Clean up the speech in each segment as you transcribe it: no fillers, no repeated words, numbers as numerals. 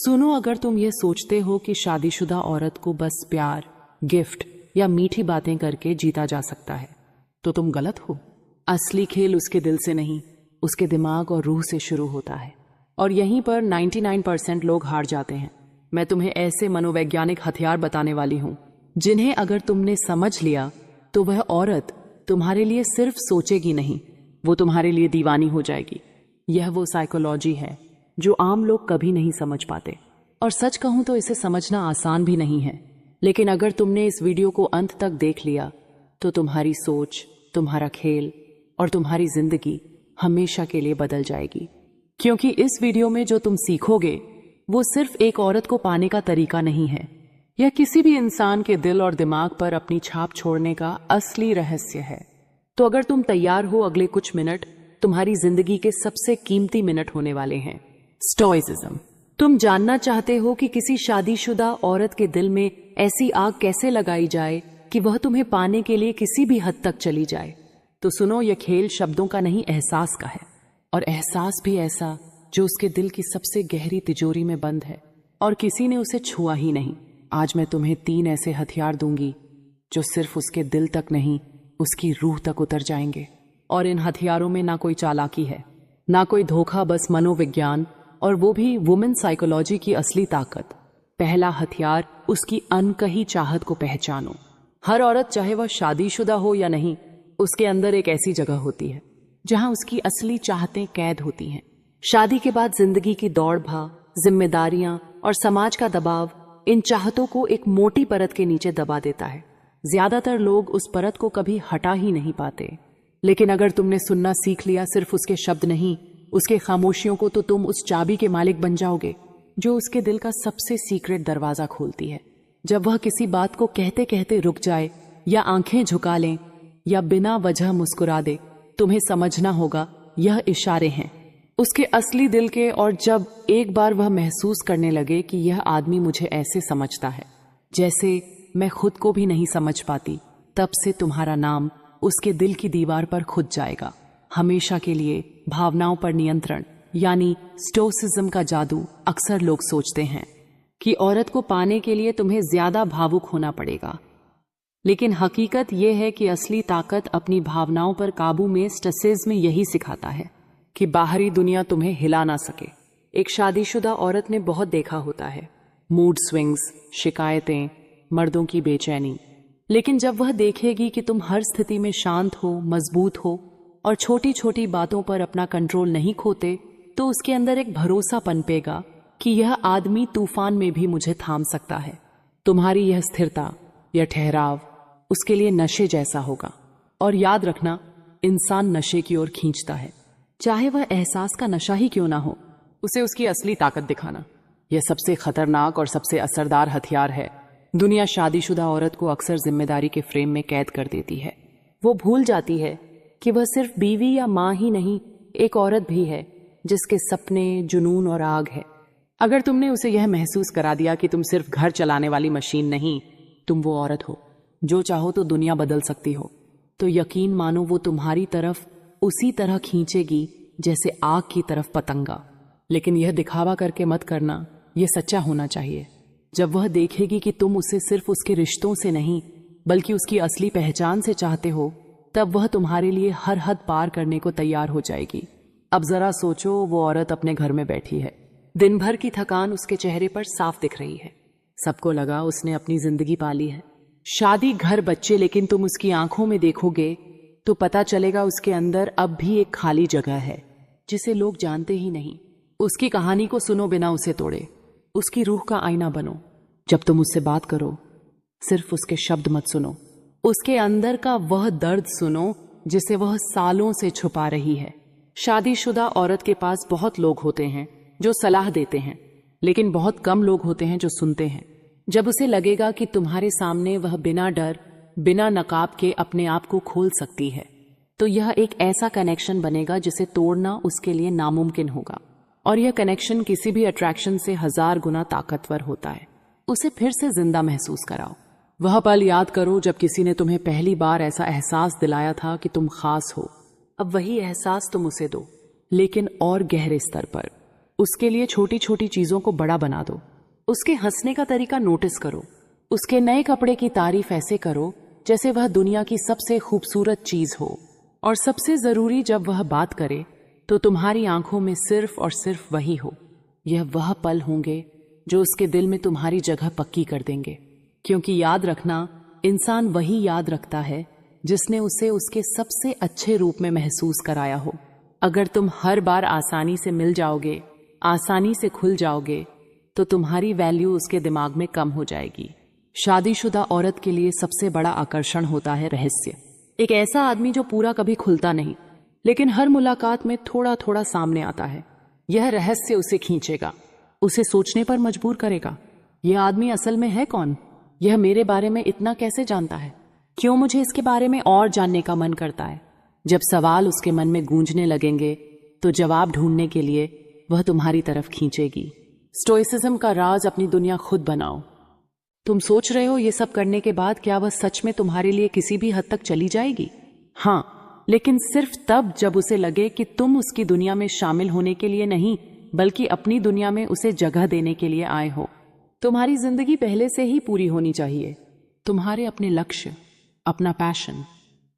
सुनो, अगर तुम ये सोचते हो कि शादीशुदा औरत को बस प्यार, गिफ्ट या मीठी बातें करके जीता जा सकता है तो तुम गलत हो। असली खेल उसके दिल से नहीं, उसके दिमाग और रूह से शुरू होता है। और यहीं पर 99% लोग हार जाते हैं। मैं तुम्हें ऐसे मनोवैज्ञानिक हथियार बताने वाली हूं जिन्हें अगर तुमने समझ लिया तो वह औरत तुम्हारे लिए सिर्फ सोचेगी नहीं, वो तुम्हारे लिए दीवानी हो जाएगी। यह वो साइकोलॉजी है जो आम लोग कभी नहीं समझ पाते। और सच कहूं तो इसे समझना आसान भी नहीं है। लेकिन अगर तुमने इस वीडियो को अंत तक देख लिया तो तुम्हारी सोच, तुम्हारा खेल और तुम्हारी जिंदगी हमेशा के लिए बदल जाएगी। क्योंकि इस वीडियो में जो तुम सीखोगे वो सिर्फ एक औरत को पाने का तरीका नहीं है, यह किसी भी इंसान के दिल और दिमाग पर अपनी छाप छोड़ने का असली रहस्य है। तो अगर तुम तैयार हो, अगले कुछ मिनट तुम्हारी जिंदगी के सबसे कीमती मिनट होने वाले हैं। स्टोइसिज्म। तुम जानना चाहते हो कि किसी शादीशुदा औरत के दिल में ऐसी आग कैसे लगाई जाए कि वह तुम्हें पाने के लिए किसी भी हद तक चली जाए। तो सुनो, यह खेल शब्दों का नहीं, एहसास का है। और एहसास भी ऐसा जो उसके दिल की सबसे गहरी तिजोरी में बंद है और किसी ने उसे छुआ ही नहीं। आज मैं तुम्हें 3 ऐसे हथियार दूंगी जो सिर्फ उसके दिल तक नहीं, उसकी रूह तक उतर जाएंगे। और इन हथियारों में ना कोई चालाकी है, ना कोई धोखा, बस मनोविज्ञान, और वो भी वुमेन साइकोलॉजी की असली ताकत। पहला हथियार, उसकी अनकही चाहत को पहचानो। हर औरत, चाहे वह शादीशुदा हो या नहीं, उसके अंदर एक ऐसी जगह होती है जहां उसकी असली चाहतें कैद होती हैं। शादी के बाद जिंदगी की दौड़ भाग, जिम्मेदारियां और समाज का दबाव इन चाहतों को एक मोटी परत के नीचे दबा देता है। ज्यादातर लोग उस परत को कभी हटा ही नहीं पाते। लेकिन अगर तुमने सुनना सीख लिया, सिर्फ उसके शब्द नहीं, उसके खामोशियों को, तो तुम उस चाबी के मालिक बन जाओगे जो उसके दिल का सबसे सीक्रेट दरवाजा खोलती है। जब वह किसी बात को कहते कहते रुक जाए या आंखें झुका लें या बिना वजह मुस्कुरा दे, तुम्हें समझना होगा यह इशारे हैं उसके असली दिल के। और जब एक बार वह महसूस करने लगे कि यह आदमी मुझे ऐसे समझता है जैसे मैं खुद को भी नहीं समझ पाती, तब से तुम्हारा नाम उसके दिल की दीवार पर खुद जाएगा, हमेशा के लिए। भावनाओं पर नियंत्रण यानी स्टोइसिज्म का जादू। अक्सर लोग सोचते हैं कि औरत को पाने के लिए तुम्हें ज्यादा भावुक होना पड़ेगा, लेकिन हकीकत यह है कि असली ताकत अपनी भावनाओं पर काबू में स्टोइसिज्म यही सिखाता है कि बाहरी दुनिया तुम्हें हिला ना सके। एक शादीशुदा औरत ने बहुत देखा होता है, मूड स्विंग्स, शिकायतें, मर्दों की बेचैनी। लेकिन जब वह देखेगी कि तुम हर स्थिति में शांत हो, मजबूत हो और छोटी छोटी बातों पर अपना कंट्रोल नहीं खोते, तो उसके अंदर एक भरोसा पनपेगा कि यह आदमी तूफान में भी मुझे थाम सकता है। तुम्हारी यह स्थिरता, यह ठहराव उसके लिए नशे जैसा होगा। और याद रखना, इंसान नशे की ओर खींचता है, चाहे वह एहसास का नशा ही क्यों ना हो। उसे उसकी असली ताकत दिखाना, यह सबसे खतरनाक और सबसे असरदार हथियार है। दुनिया शादीशुदा औरत को अक्सर जिम्मेदारी के फ्रेम में कैद कर देती है। वो भूल जाती है कि वह सिर्फ बीवी या माँ ही नहीं, एक औरत भी है जिसके सपने, जुनून और आग है। अगर तुमने उसे यह महसूस करा दिया कि तुम सिर्फ घर चलाने वाली मशीन नहीं, तुम वो औरत हो जो चाहो तो दुनिया बदल सकती हो, तो यकीन मानो वो तुम्हारी तरफ उसी तरह खींचेगी जैसे आग की तरफ पतंगा। लेकिन यह दिखावा करके मत करना, यह सच्चा होना चाहिए। जब वह देखेगी कि तुम उसे सिर्फ उसके रिश्तों से नहीं बल्कि उसकी असली पहचान से चाहते हो, तब वह तुम्हारे लिए हर हद पार करने को तैयार हो जाएगी। अब जरा सोचो, वो औरत अपने घर में बैठी है, दिन भर की थकान उसके चेहरे पर साफ दिख रही है। सबको लगा उसने अपनी जिंदगी पाली है, शादी, घर, बच्चे। लेकिन तुम उसकी आंखों में देखोगे तो पता चलेगा उसके अंदर अब भी एक खाली जगह है जिसे लोग जानते ही नहीं। उसकी कहानी को सुनो बिना उसे तोड़े, उसकी रूह का आईना बनो। जब तुम उससे बात करो, सिर्फ उसके शब्द मत सुनो, उसके अंदर का वह दर्द सुनो जिसे वह सालों से छुपा रही है। शादीशुदा औरत के पास बहुत लोग होते हैं जो सलाह देते हैं, लेकिन बहुत कम लोग होते हैं जो सुनते हैं। जब उसे लगेगा कि तुम्हारे सामने वह बिना डर, बिना नकाब के अपने आप को खोल सकती है, तो यह एक ऐसा कनेक्शन बनेगा जिसे तोड़ना उसके लिए नामुमकिन होगा। और यह कनेक्शन किसी भी अट्रैक्शन से 1000 गुना ताकतवर होता है। उसे फिर से जिंदा महसूस कराओ। वह पल याद करो जब किसी ने तुम्हें पहली बार ऐसा एहसास दिलाया था कि तुम खास हो। अब वही एहसास तुम उसे दो, लेकिन और गहरे स्तर पर। उसके लिए छोटी छोटी चीजों को बड़ा बना दो। उसके हंसने का तरीका नोटिस करो। उसके नए कपड़े की तारीफ ऐसे करो जैसे वह दुनिया की सबसे खूबसूरत चीज हो। और सबसे जरूरी, जब वह बात करे तो तुम्हारी आंखों में सिर्फ और सिर्फ वही हो। यह वह पल होंगे जो उसके दिल में तुम्हारी जगह पक्की कर देंगे। क्योंकि याद रखना, इंसान वही याद रखता है जिसने उसे उसके सबसे अच्छे रूप में महसूस कराया हो। अगर तुम हर बार आसानी से मिल जाओगे, आसानी से खुल जाओगे, तो तुम्हारी वैल्यू उसके दिमाग में कम हो जाएगी। शादीशुदा औरत के लिए सबसे बड़ा आकर्षण होता है रहस्य। एक ऐसा आदमी जो पूरा कभी खुलता नहीं, लेकिन हर मुलाकात में थोड़ा थोड़ा सामने आता है। यह रहस्य उसे खींचेगा, उसे सोचने पर मजबूर करेगा। यह आदमी असल में है कौन? यह मेरे बारे में इतना कैसे जानता है? क्यों मुझे इसके बारे में और जानने का मन करता है? जब सवाल उसके मन में गूंजने लगेंगे तो जवाब ढूंढने के लिए वह तुम्हारी तरफ खींचेगी। स्टोइसिज्म का राज अपनी दुनिया खुद बनाओ। तुम सोच रहे हो ये सब करने के बाद क्या वह सच में तुम्हारे लिए किसी भी हद तक चली जाएगी? हाँ, लेकिन सिर्फ तब जब उसे लगे कि तुम उसकी दुनिया में शामिल होने के लिए नहीं, बल्कि अपनी दुनिया में उसे जगह देने के लिए आए हो। तुम्हारी जिंदगी पहले से ही पूरी होनी चाहिए। तुम्हारे अपने लक्ष्य, अपना पैशन,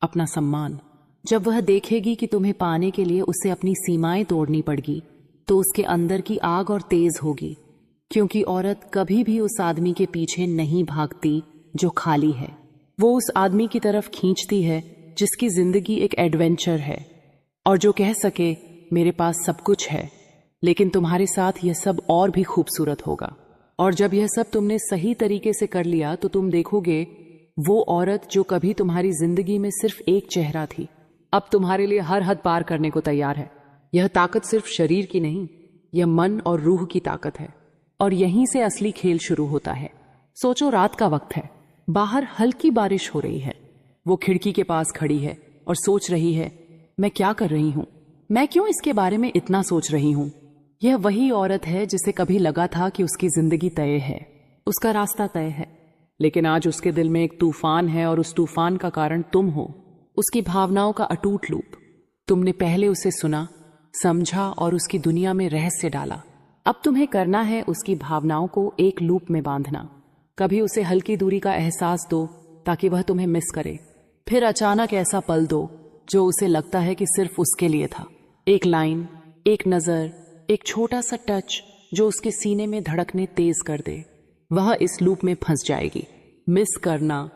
अपना सम्मान। जब वह देखेगी कि तुम्हें पाने के लिए उसे अपनी सीमाएं तोड़नी पड़गी, तो उसके अंदर की आग और तेज होगी। क्योंकि औरत कभी भी उस आदमी के पीछे नहीं भागती जो खाली है। वो उस आदमी की तरफ खींचती है जिसकी जिंदगी एक एडवेंचर है, और जो कह सके मेरे पास सब कुछ है, लेकिन तुम्हारे साथ यह सब और भी खूबसूरत होगा। और जब यह सब तुमने सही तरीके से कर लिया तो तुम देखोगे वो औरत जो कभी तुम्हारी जिंदगी में सिर्फ एक चेहरा थी, अब तुम्हारे लिए हर हद पार करने को तैयार है। यह ताकत सिर्फ शरीर की नहीं, यह मन और रूह की ताकत है। और यहीं से असली खेल शुरू होता है। सोचो, रात का वक्त है, बाहर हल्की बारिश हो रही है। वो खिड़की के पास खड़ी है और सोच रही है, मैं क्या कर रही हूं? मैं क्यों इसके बारे में इतना सोच रही हूं? यह वही औरत है जिसे कभी लगा था कि उसकी जिंदगी तय है, उसका रास्ता तय है, लेकिन आज उसके दिल में एक तूफान है और उस तूफान का कारण तुम हो। उसकी भावनाओं का अटूट लूप। तुमने पहले उसे सुना, समझा और उसकी दुनिया में रहस्य डाला। अब तुम्हें करना है उसकी भावनाओं को एक लूप में बांधना। कभी उसे हल्की दूरी का एहसास दो ताकि वह तुम्हें मिस करे। फिर अचानक ऐसा पल दो जो उसे लगता है कि सिर्फ उसके लिए था। एक लाइन, एक नजर, एक छोटा सा टच जो उसके सीने में धड़कने तेज कर दे। वह इस लूप में फंस जाएगी। मिस करना,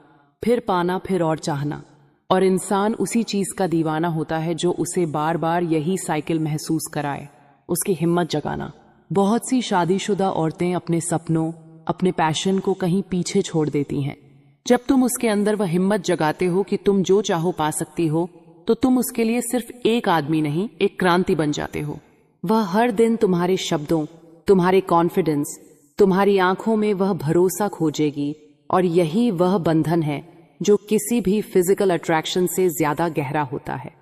फिर पाना, फिर और चाहना। और इंसान उसी चीज का दीवाना होता है जो उसे बार बार यही साइकिल महसूस कराए। उसकी हिम्मत जगाना। बहुत सी शादीशुदा औरतें अपने सपनों, अपने पैशन को कहीं पीछे छोड़ देती हैं। जब तुम उसके अंदर वह हिम्मत जगाते हो कि तुम जो चाहो पा सकती हो, तो तुम उसके लिए सिर्फ एक आदमी नहीं, एक क्रांति बन जाते हो। वह हर दिन तुम्हारे शब्दों, तुम्हारे कॉन्फिडेंस, तुम्हारी आंखों में वह भरोसा खोजेगी। और यही वह बंधन है जो किसी भी फिजिकल अट्रैक्शन से ज्यादा गहरा होता है।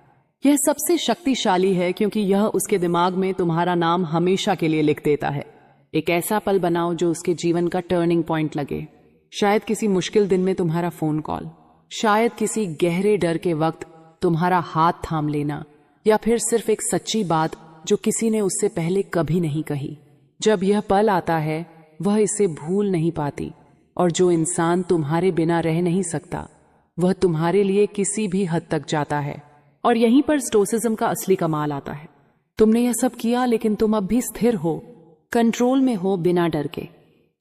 यह सबसे शक्तिशाली है क्योंकि यह उसके दिमाग में तुम्हारा नाम हमेशा के लिए लिख देता है। एक ऐसा पल बनाओ जो उसके जीवन का टर्निंग पॉइंट लगे। शायद किसी मुश्किल दिन में तुम्हारा फोन कॉल, शायद किसी गहरे डर के वक्त तुम्हारा हाथ थाम लेना, या फिर सिर्फ एक सच्ची बात जो किसी ने उससे पहले कभी नहीं कही। जब यह पल आता है, वह इसे भूल नहीं पाती। और जो इंसान तुम्हारे बिना रह नहीं सकता, वह तुम्हारे लिए किसी भी हद तक जाता है। और यहीं पर स्टोइसिज्म का असली कमाल आता है। तुमने यह सब किया, लेकिन तुम अब भी स्थिर हो, कंट्रोल में हो, बिना डर के।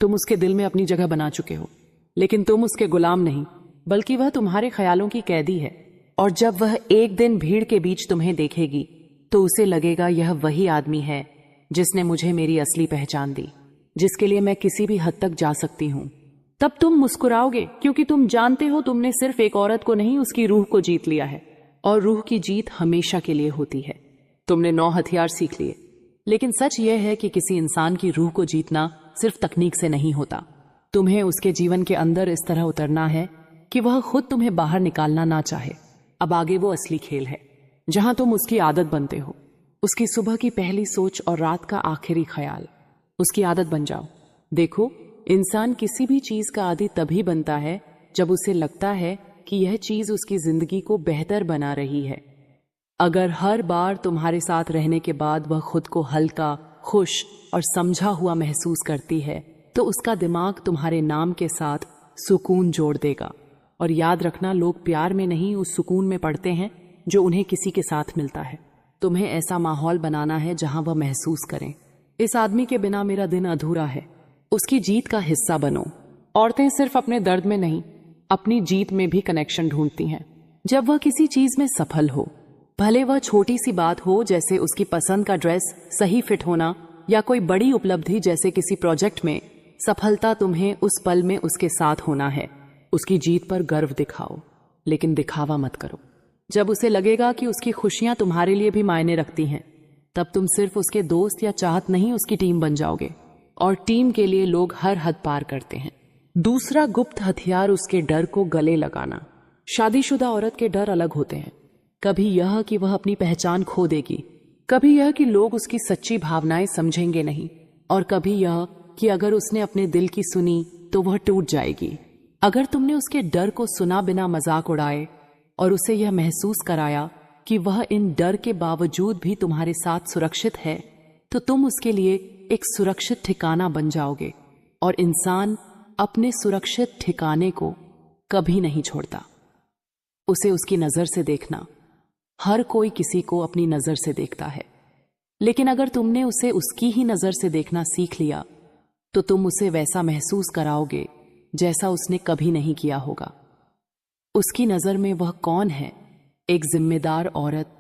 तुम उसके दिल में अपनी जगह बना चुके हो, लेकिन तुम उसके गुलाम नहीं, बल्कि वह तुम्हारे ख्यालों की कैदी है। और जब वह एक दिन भीड़ के बीच तुम्हें देखेगी, तो उसे लगेगा यह वही आदमी है जिसने मुझे मेरी असली पहचान दी, जिसके लिए मैं किसी भी हद तक जा सकती हूँ। तब तुम मुस्कुराओगे, क्योंकि तुम जानते हो तुमने सिर्फ एक औरत को नहीं, उसकी रूह को जीत लिया है। और रूह की जीत हमेशा के लिए होती है। तुमने 9 हथियार सीख लिए, लेकिन सच यह है कि किसी इंसान की रूह को जीतना सिर्फ तकनीक से नहीं होता। तुम्हें उसके जीवन के अंदर इस तरह उतरना है कि वह खुद तुम्हें बाहर निकालना ना चाहे। अब आगे वो असली खेल है, जहां तुम उसकी आदत बनते हो। उसकी सुबह की पहली सोच और रात का आखिरी ख्याल। उसकी आदत बन जाओ। देखो, इंसान किसी भी चीज का आदी तभी बनता है जब उसे लगता है कि यह चीज उसकी जिंदगी को बेहतर बना रही है। अगर हर बार तुम्हारे साथ रहने के बाद वह खुद को हल्का, खुश और समझा हुआ महसूस करती है तो उसका दिमाग तुम्हारे नाम के साथ सुकून जोड़ देगा। और याद रखना, लोग प्यार में नहीं उस सुकून में पड़ते हैं जो उन्हें किसी के साथ मिलता है। तुम्हें ऐसा माहौल बनाना है जहां वह महसूस करें, इस आदमी के बिना मेरा दिन अधूरा है। उसकी जीत का हिस्सा बनो। औरतें सिर्फ अपने दर्द में नहीं, अपनी जीत में भी कनेक्शन ढूंढती हैं। जब वह किसी चीज में सफल हो, भले वह छोटी सी बात हो जैसे उसकी पसंद का ड्रेस सही फिट होना, या कोई बड़ी उपलब्धि जैसे किसी प्रोजेक्ट में सफलता, तुम्हें उस पल में उसके साथ होना है। उसकी जीत पर गर्व दिखाओ, लेकिन दिखावा मत करो। जब उसे लगेगा कि उसकी खुशियां तुम्हारे लिए भी मायने रखती हैं, तब तुम सिर्फ उसके दोस्त या चाहत नहीं, उसकी टीम बन जाओगे। और टीम के लिए लोग हर हद पार करते हैं। दूसरा गुप्त हथियार, उसके डर को गले लगाना। शादीशुदा औरत के डर अलग होते हैं। कभी यह कि वह अपनी पहचान खो देगी, कभी यह कि लोग उसकी सच्ची भावनाएं समझेंगे नहीं, और कभी यह कि अगर उसने अपने दिल की सुनी तो वह टूट जाएगी। अगर तुमने उसके डर को सुना बिना मजाक उड़ाए और उसे यह महसूस कराया कि वह इन डर के बावजूद भी तुम्हारे साथ सुरक्षित है, तो तुम उसके लिए एक सुरक्षित ठिकाना बन जाओगे। और इंसान अपने सुरक्षित ठिकाने को कभी नहीं छोड़ता। उसे उसकी नजर से देखना। हर कोई किसी को अपनी नजर से देखता है, लेकिन अगर तुमने उसे उसकी ही नजर से देखना सीख लिया तो तुम उसे वैसा महसूस कराओगे जैसा उसने कभी नहीं किया होगा। उसकी नजर में वह कौन है? एक जिम्मेदार औरत,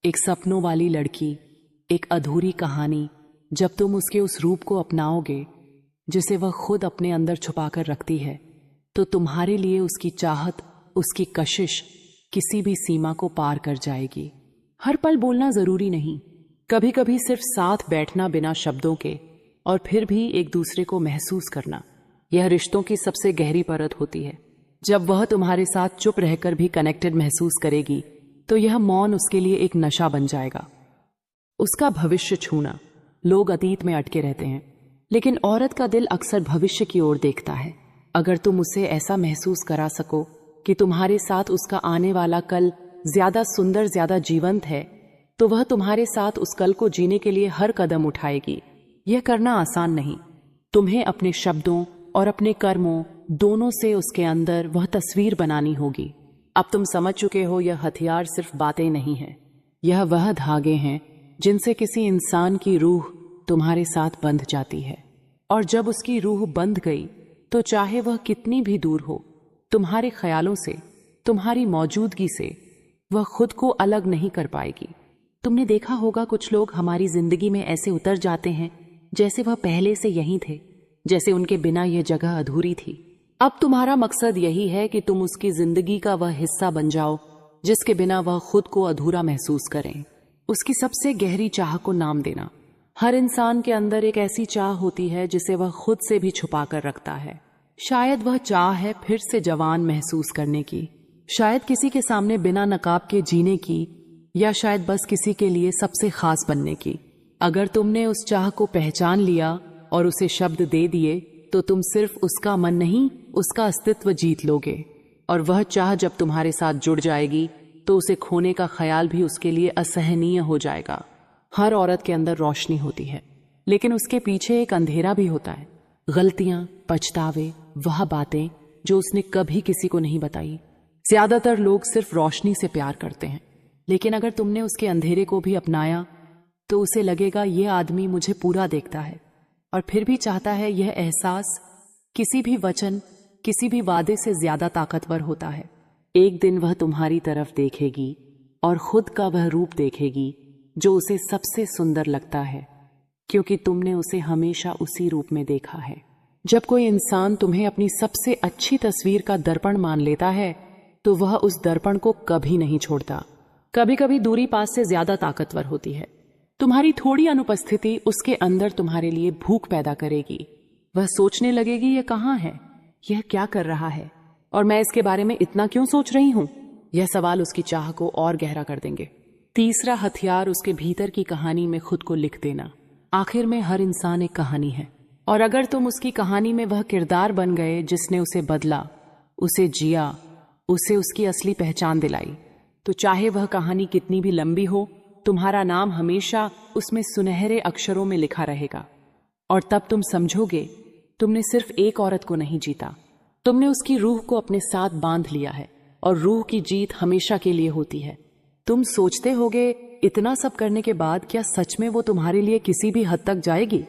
एक सपनों वाली लड़की, एक अधूरी कहानी। जब तुम उसके उस रूप को अपनाओगे जिसे वह खुद अपने अंदर छुपाकर रखती है, तो तुम्हारे लिए उसकी चाहत, उसकी कशिश किसी भी सीमा को पार कर जाएगी। हर पल बोलना जरूरी नहीं, कभी कभी सिर्फ साथ बैठना बिना शब्दों के, और फिर भी एक दूसरे को महसूस करना, यह रिश्तों की सबसे गहरी परत होती है। जब वह तुम्हारे साथ चुप रहकर भी कनेक्टेड महसूस करेगी तो यह मौन उसके लिए एक नशा बन जाएगा। उसका भविष्य छूना। लोग अतीत में अटके रहते हैं, लेकिन औरत का दिल अक्सर भविष्य की ओर देखता है। अगर तुम उसे ऐसा महसूस करा सको कि तुम्हारे साथ उसका आने वाला कल ज्यादा सुंदर, ज्यादा जीवंत है, तो वह तुम्हारे साथ उस कल को जीने के लिए हर कदम उठाएगी। यह करना आसान नहीं। तुम्हें अपने शब्दों और अपने कर्मों दोनों से उसके अंदर वह तस्वीर बनानी होगी। अब तुम समझ चुके हो, यह हथियार सिर्फ बातें नहीं है, यह वह धागे हैं जिनसे किसी इंसान की रूह तुम्हारे साथ बंध जाती है। और जब उसकी रूह बंध गई तो चाहे वह कितनी भी दूर हो, तुम्हारे ख्यालों से, तुम्हारी मौजूदगी से वह खुद को अलग नहीं कर पाएगी। तुमने देखा होगा, कुछ लोग हमारी जिंदगी में ऐसे उतर जाते हैं जैसे वह पहले से यहीं थे, जैसे उनके बिना यह जगह अधूरी थी। अब तुम्हारा मकसद यही है कि तुम उसकी जिंदगी का वह हिस्सा बन जाओ जिसके बिना वह खुद को अधूरा महसूस करें। उसकी सबसे गहरी चाह को नाम देना। हर इंसान के अंदर एक ऐसी चाह होती है जिसे वह खुद से भी छुपा कर रखता है। शायद वह चाह है फिर से जवान महसूस करने की, शायद किसी के सामने बिना नकाब के जीने की, या शायद बस किसी के लिए सबसे खास बनने की। अगर तुमने उस चाह को पहचान लिया और उसे शब्द दे दिए तो तुम सिर्फ उसका मन नहीं, उसका अस्तित्व जीत लोगे। और वह चाह जब तुम्हारे साथ जुड़ जाएगी तो उसे खोने का ख्याल भी उसके लिए असहनीय हो जाएगा। हर औरत के अंदर रोशनी होती है, लेकिन उसके पीछे एक अंधेरा भी होता है। गलतियां, पछतावे, वह बातें जो उसने कभी किसी को नहीं बताई। ज्यादातर लोग सिर्फ रोशनी से प्यार करते हैं, लेकिन अगर तुमने उसके अंधेरे को भी अपनाया तो उसे लगेगा ये आदमी मुझे पूरा देखता है और फिर भी चाहता है। यह एहसास किसी भी वचन, किसी भी वादे से ज्यादा ताकतवर होता है। एक दिन वह तुम्हारी तरफ देखेगी और खुद का वह रूप देखेगी जो उसे सबसे सुंदर लगता है, क्योंकि तुमने उसे हमेशा उसी रूप में देखा है। जब कोई इंसान तुम्हें अपनी सबसे अच्छी तस्वीर का दर्पण मान लेता है तो वह उस दर्पण को कभी नहीं छोड़ता। कभी कभी दूरी पास से ज्यादा ताकतवर होती है। तुम्हारी थोड़ी अनुपस्थिति उसके अंदर तुम्हारे लिए भूख पैदा करेगी। वह सोचने लगेगी, यह कहाँ है, यह क्या कर रहा है, और मैं इसके बारे में इतना क्यों सोच रही हूं। यह सवाल उसकी चाह को और गहरा कर देंगे। तीसरा हथियार, उसके भीतर की कहानी में खुद को लिख देना। आखिर में हर इंसान एक कहानी है, और अगर तुम उसकी कहानी में वह किरदार बन गए जिसने उसे बदला, उसे जिया, उसे उसकी असली पहचान दिलाई, तो चाहे वह कहानी कितनी भी लंबी हो, तुम्हारा नाम हमेशा उसमें सुनहरे अक्षरों में लिखा रहेगा। और तब तुम समझोगे तुमने सिर्फ एक औरत को नहीं जीता, तुमने उसकी रूह को अपने साथ बांध लिया है। और रूह की जीत हमेशा के लिए होती है। तुम सोचते होगे इतना सब करने के बाद क्या सच में वो तुम्हारे लिए किसी भी हद तक जाएगी?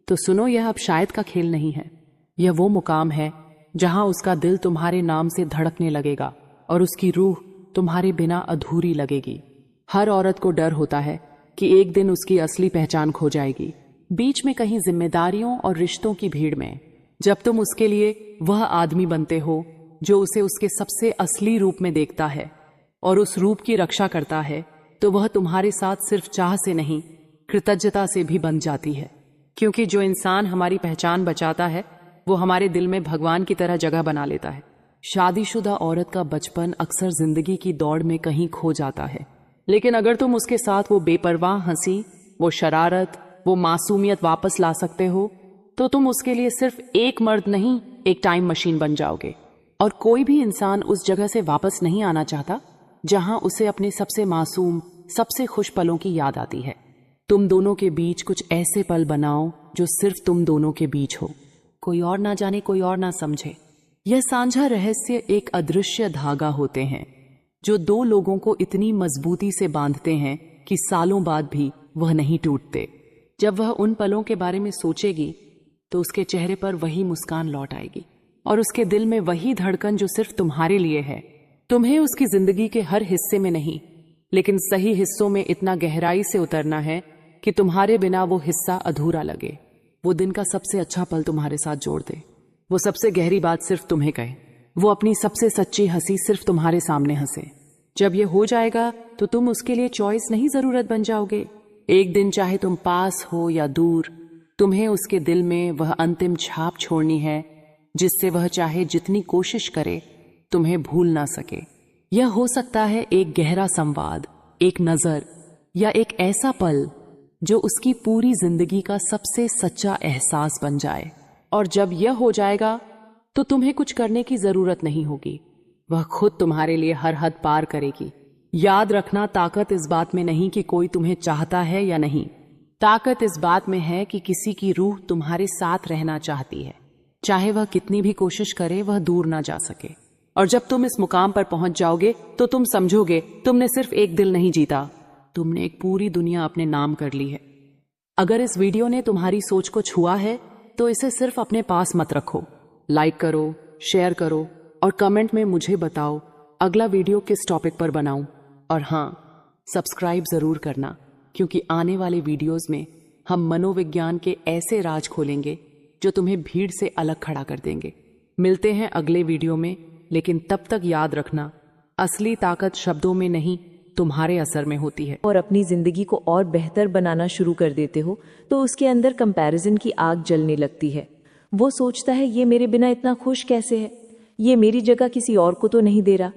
तो सुनो, यह अब शायद का खेल नहीं है। यह वो मुकाम है जहां उसका दिल तुम्हारे नाम से धड़कने लगेगा और उसकी रूह तुम्हारे बिना अधूरी लगेगी। हर औरत को डर होता है कि एक दिन उसकी असली पहचान खो जाएगी, बीच में कहीं जिम्मेदारियों और रिश्तों की भीड़ में। जब तुम उसके लिए वह आदमी बनते हो जो उसे उसके सबसे असली रूप में देखता है और उस रूप की रक्षा करता है, तो वह तुम्हारे साथ सिर्फ चाह से नहीं, कृतज्ञता से भी बन जाती है। क्योंकि जो इंसान हमारी पहचान बचाता है वो हमारे दिल में भगवान की तरह जगह बना लेता है। शादीशुदा औरत का बचपन अक्सर जिंदगी की दौड़ में कहीं खो जाता है, लेकिन अगर तुम उसके साथ वो बेपरवाह हंसी, वो शरारत, वो मासूमियत वापस ला सकते हो, तो तुम उसके लिए सिर्फ एक मर्द नहीं, एक टाइम मशीन बन जाओगे। और कोई भी इंसान उस जगह से वापस नहीं आना चाहता जहां उसे अपने सबसे मासूम, सबसे खुश पलों की याद आती है। तुम दोनों के बीच कुछ ऐसे पल बनाओ जो सिर्फ तुम दोनों के बीच हो, कोई और ना जाने, कोई और ना समझे। यह साझा रहस्य एक अदृश्य धागा होते हैं जो दो लोगों को इतनी मजबूती से बांधते हैं कि सालों बाद भी वह नहीं टूटते। जब वह उन पलों के बारे में सोचेगी तो उसके चेहरे पर वही मुस्कान लौट आएगी और उसके दिल में वही धड़कन जो सिर्फ तुम्हारे लिए है। तुम्हें उसकी जिंदगी के हर हिस्से में नहीं, लेकिन सही हिस्सों में इतना गहराई से उतरना है कि तुम्हारे बिना वो हिस्सा अधूरा लगे। वो दिन का सबसे अच्छा पल तुम्हारे साथ जोड़ दे, वो सबसे गहरी बात सिर्फ तुम्हें कहे, वो अपनी सबसे सच्ची हंसी सिर्फ तुम्हारे सामने हंसे। जब ये हो जाएगा तो तुम उसके लिए चॉइस नहीं, जरूरत बन जाओगे। एक दिन चाहे तुम पास हो या दूर, तुम्हें उसके दिल में वह अंतिम छाप छोड़नी है जिससे वह चाहे जितनी कोशिश करे तुम्हें भूल ना सके। यह हो सकता है एक गहरा संवाद, एक नजर, या एक ऐसा पल जो उसकी पूरी जिंदगी का सबसे सच्चा एहसास बन जाए। और जब यह हो जाएगा तो तुम्हें कुछ करने की जरूरत नहीं होगी, वह खुद तुम्हारे लिए हर हद पार करेगी। याद रखना, ताकत इस बात में नहीं कि कोई तुम्हें चाहता है या नहीं, ताकत इस बात में है कि किसी की रूह तुम्हारे साथ रहना चाहती है, चाहे वह कितनी भी कोशिश करे वह दूर ना जा सके। और जब तुम इस मुकाम पर पहुंच जाओगे तो तुम समझोगे तुमने सिर्फ एक दिल नहीं जीता, तुमने एक पूरी दुनिया अपने नाम कर ली है। अगर इस वीडियो ने तुम्हारी सोच को छुआ है तो इसे सिर्फ अपने पास मत रखो, लाइक करो, शेयर करो और कमेंट में मुझे बताओ अगला वीडियो किस टॉपिक पर बनाऊं। और हाँ, सब्सक्राइब जरूर करना, क्योंकि आने वाले वीडियोस में हम मनोविज्ञान के ऐसे राज खोलेंगे जो तुम्हें भीड़ से अलग खड़ा कर देंगे। मिलते हैं अगले वीडियो में, लेकिन तब तक याद रखना, असली ताकत शब्दों में नहीं, तुम्हारे असर में होती है। और अपनी जिंदगी को और बेहतर बनाना शुरू कर देते हो तो उसके अंदर कंपैरिजन की आग जलने लगती है। वो सोचता है ये मेरे बिना इतना खुश कैसे है, ये मेरी जगह किसी और को तो नहीं दे रहा।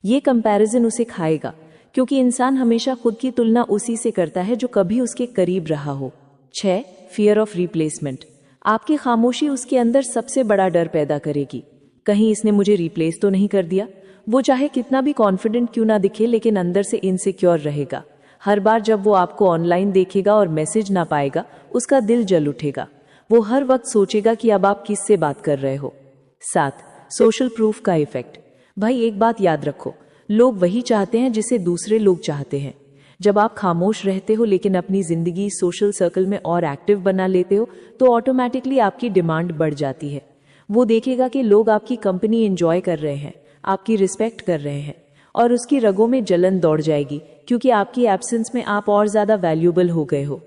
ये कंपैरिजन उसे खाएगा, क्योंकि इंसान हमेशा खुद की तुलना उसी से करता है जो कभी उसके करीब रहा हो। 6. Fear of replacement. आपकी खामोशी उसके अंदर सबसे बड़ा डर पैदा करेगी, कहीं इसने मुझे रिप्लेस तो नहीं कर दिया। वो चाहे कितना भी कॉन्फिडेंट क्यों ना दिखे, लेकिन अंदर से इनसिक्योर रहेगा। हर बार जब वो आपको ऑनलाइन देखेगा और मैसेज ना पाएगा, उसका दिल जल उठेगा। वो हर वक्त सोचेगा कि अब आप किससे बात कर रहे हो। 7. सोशल प्रूफ का इफेक्ट। भाई एक बात याद रखो, लोग वही चाहते हैं जिसे दूसरे लोग चाहते हैं। जब आप खामोश रहते हो लेकिन अपनी जिंदगी सोशल सर्कल में और एक्टिव बना लेते हो तो ऑटोमेटिकली आपकी डिमांड बढ़ जाती है। वो देखेगा कि लोग आपकी कंपनी एंजॉय कर रहे हैं, आपकी रिस्पेक्ट कर रहे हैं, और उसकी रगों में जलन दौड़ जाएगी, क्योंकि आपकी एब्सेंस में आप और ज्यादा वैल्यूएबल हो गए हो।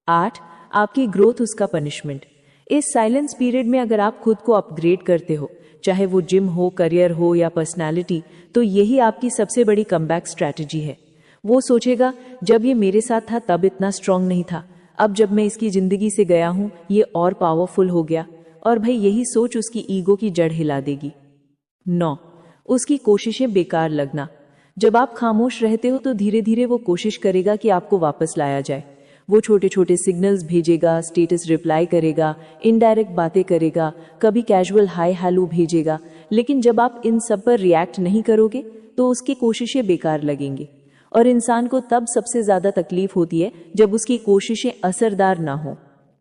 8. आपकी ग्रोथ उसका पनिशमेंट। इस साइलेंस पीरियड में अगर आप खुद को अपग्रेड करते हो, चाहे वो जिम हो, करियर हो या पर्सनालिटी, तो यही आपकी सबसे बड़ी कमबैक स्ट्रैटेजी है। वो सोचेगा जब ये मेरे साथ था तब इतना स्ट्रांग नहीं था, अब जब मैं इसकी जिंदगी से गया हूं ये और पावरफुल हो गया। और भाई यही सोच उसकी ईगो की जड़ हिला देगी। 9. उसकी कोशिशें बेकार लगना। जब आप खामोश रहते हो तो धीरे धीरे वो कोशिश करेगा कि आपको वापस लाया जाए। वो छोटे छोटे सिग्नल्स भेजेगा, स्टेटस रिप्लाई करेगा, इनडायरेक्ट बातें करेगा, कभी कैजुअल हाय हेलो भेजेगा। लेकिन जब आप इन सब पर रिएक्ट नहीं करोगे तो उसकी कोशिशें बेकार लगेंगी। और इंसान को तब सबसे ज्यादा तकलीफ होती है जब उसकी कोशिशें असरदार ना हो।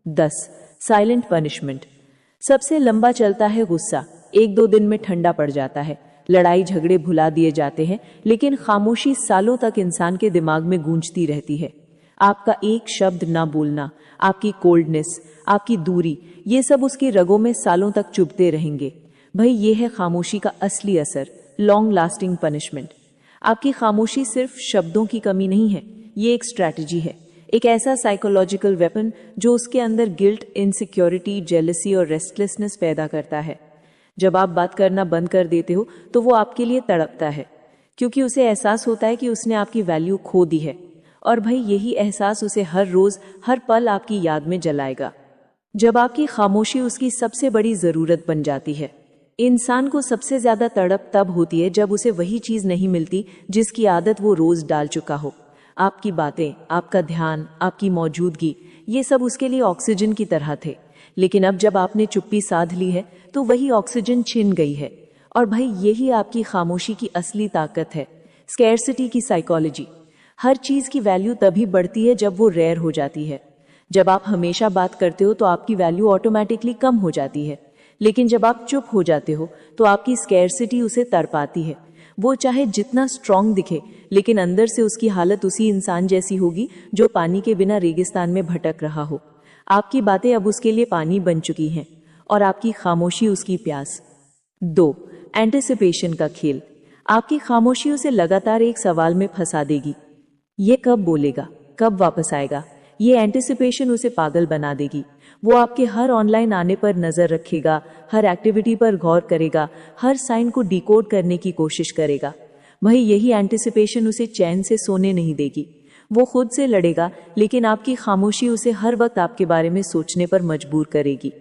10. Silent punishment. सबसे लंबा चलता है गुस्सा, 1-2 दिन में ठंडा पड़ जाता है, लड़ाई झगड़े भुला दिए जाते हैं, लेकिन खामोशी सालों तक इंसान के दिमाग में गूंजती रहती है। आपका एक शब्द ना बोलना, आपकी कोल्डनेस, आपकी दूरी, ये सब उसकी रगों में सालों तक चुभते रहेंगे। भाई ये है खामोशी का असली असर, लॉन्ग लास्टिंग पनिशमेंट। आपकी खामोशी सिर्फ शब्दों की कमी नहीं है, ये एक स्ट्रैटेजी है, एक ऐसा साइकोलॉजिकल वेपन जो उसके अंदर गिल्ट, इनसिक्योरिटी, जेलसी और रेस्टलेसनेस पैदा करता है। जब आप बात करना बंद कर देते हो तो वो आपके लिए तड़पता है, क्योंकि उसे एहसास होता है कि उसने आपकी वैल्यू खो दी है। और भाई यही एहसास उसे हर रोज, हर पल आपकी याद में जलाएगा। जब आपकी खामोशी उसकी सबसे बड़ी जरूरत बन जाती है। इंसान को सबसे ज्यादा तड़प तब होती है जब उसे वही चीज नहीं मिलती जिसकी आदत वो रोज डाल चुका हो। आपकी बातें, आपका ध्यान, आपकी मौजूदगी, ये सब उसके लिए ऑक्सीजन की तरह थे, लेकिन अब जब आपने चुप्पी साध ली है तो वही ऑक्सीजन छिन गई है। और भाई यही आपकी खामोशी की असली ताकत है, स्कैरसिटी की साइकोलॉजी। हर चीज की वैल्यू तभी बढ़ती है जब वो रेयर हो जाती है। जब आप हमेशा बात करते हो तो आपकी वैल्यू ऑटोमेटिकली कम हो जाती है, लेकिन जब आप चुप हो जाते हो तो आपकी स्कैरसिटी उसे तड़पाती है। वो चाहे जितना स्ट्रांग दिखे, लेकिन अंदर से उसकी हालत उसी इंसान जैसी होगी जो पानी के बिना रेगिस्तान में भटक रहा हो। आपकी बातें अब उसके लिए पानी बन चुकी हैं और आपकी खामोशी उसकी प्यास। 2. एंटिसिपेशन का खेल। आपकी खामोशी उसे लगातार एक सवाल में फंसा देगी। ये कब बोलेगा, कब वापस आएगा? ये एंटिसिपेशन उसे पागल बना देगी। वो आपके हर ऑनलाइन आने पर नजर रखेगा, हर एक्टिविटी पर गौर करेगा, हर साइन को डिकोड करने की कोशिश करेगा। वही यही एंटिसिपेशन उसे चैन से सोने नहीं देगी। वो खुद से लड़ेगा, लेकिन आपकी खामोशी उसे हर वक्त आपके बारे में सोचने पर मजबूर करेगी।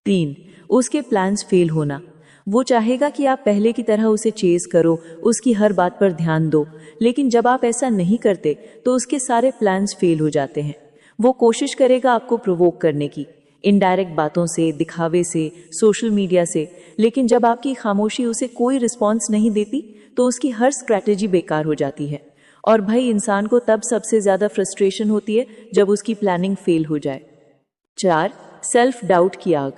3. उसके प्लान्स फेल होना। वो चाहेगा कि आप पहले की तरह उसे चेज करो, उसकी हर बात पर ध्यान दो, लेकिन जब आप ऐसा नहीं करते तो उसके सारे प्लान्स फेल हो जाते हैं। वो कोशिश करेगा आपको प्रोवोक करने की, इनडायरेक्ट बातों से, दिखावे से, सोशल मीडिया से, लेकिन जब आपकी खामोशी उसे कोई रिस्पॉन्स नहीं देती तो उसकी हर स्ट्रैटेजी बेकार हो जाती है। और भाई इंसान को तब सबसे ज्यादा फ्रस्ट्रेशन होती है जब उसकी प्लानिंग फेल हो जाए। 4. सेल्फ डाउट की आग।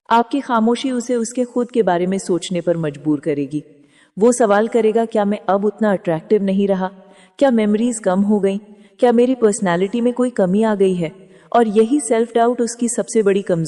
आपकी खामोशी उसे उसके खुद के बारे में सोचने पर मजबूर करेगी। वो सवाल करेगा, क्या मैं अब उतना अट्रैक्टिव नहीं रहा? क्या मेमोरीज कम हो गई? क्या मेरी पर्सनालिटी में कोई कमी आ गई है? और यही सेल्फ डाउट उसकी सबसे बड़ी कमजोरी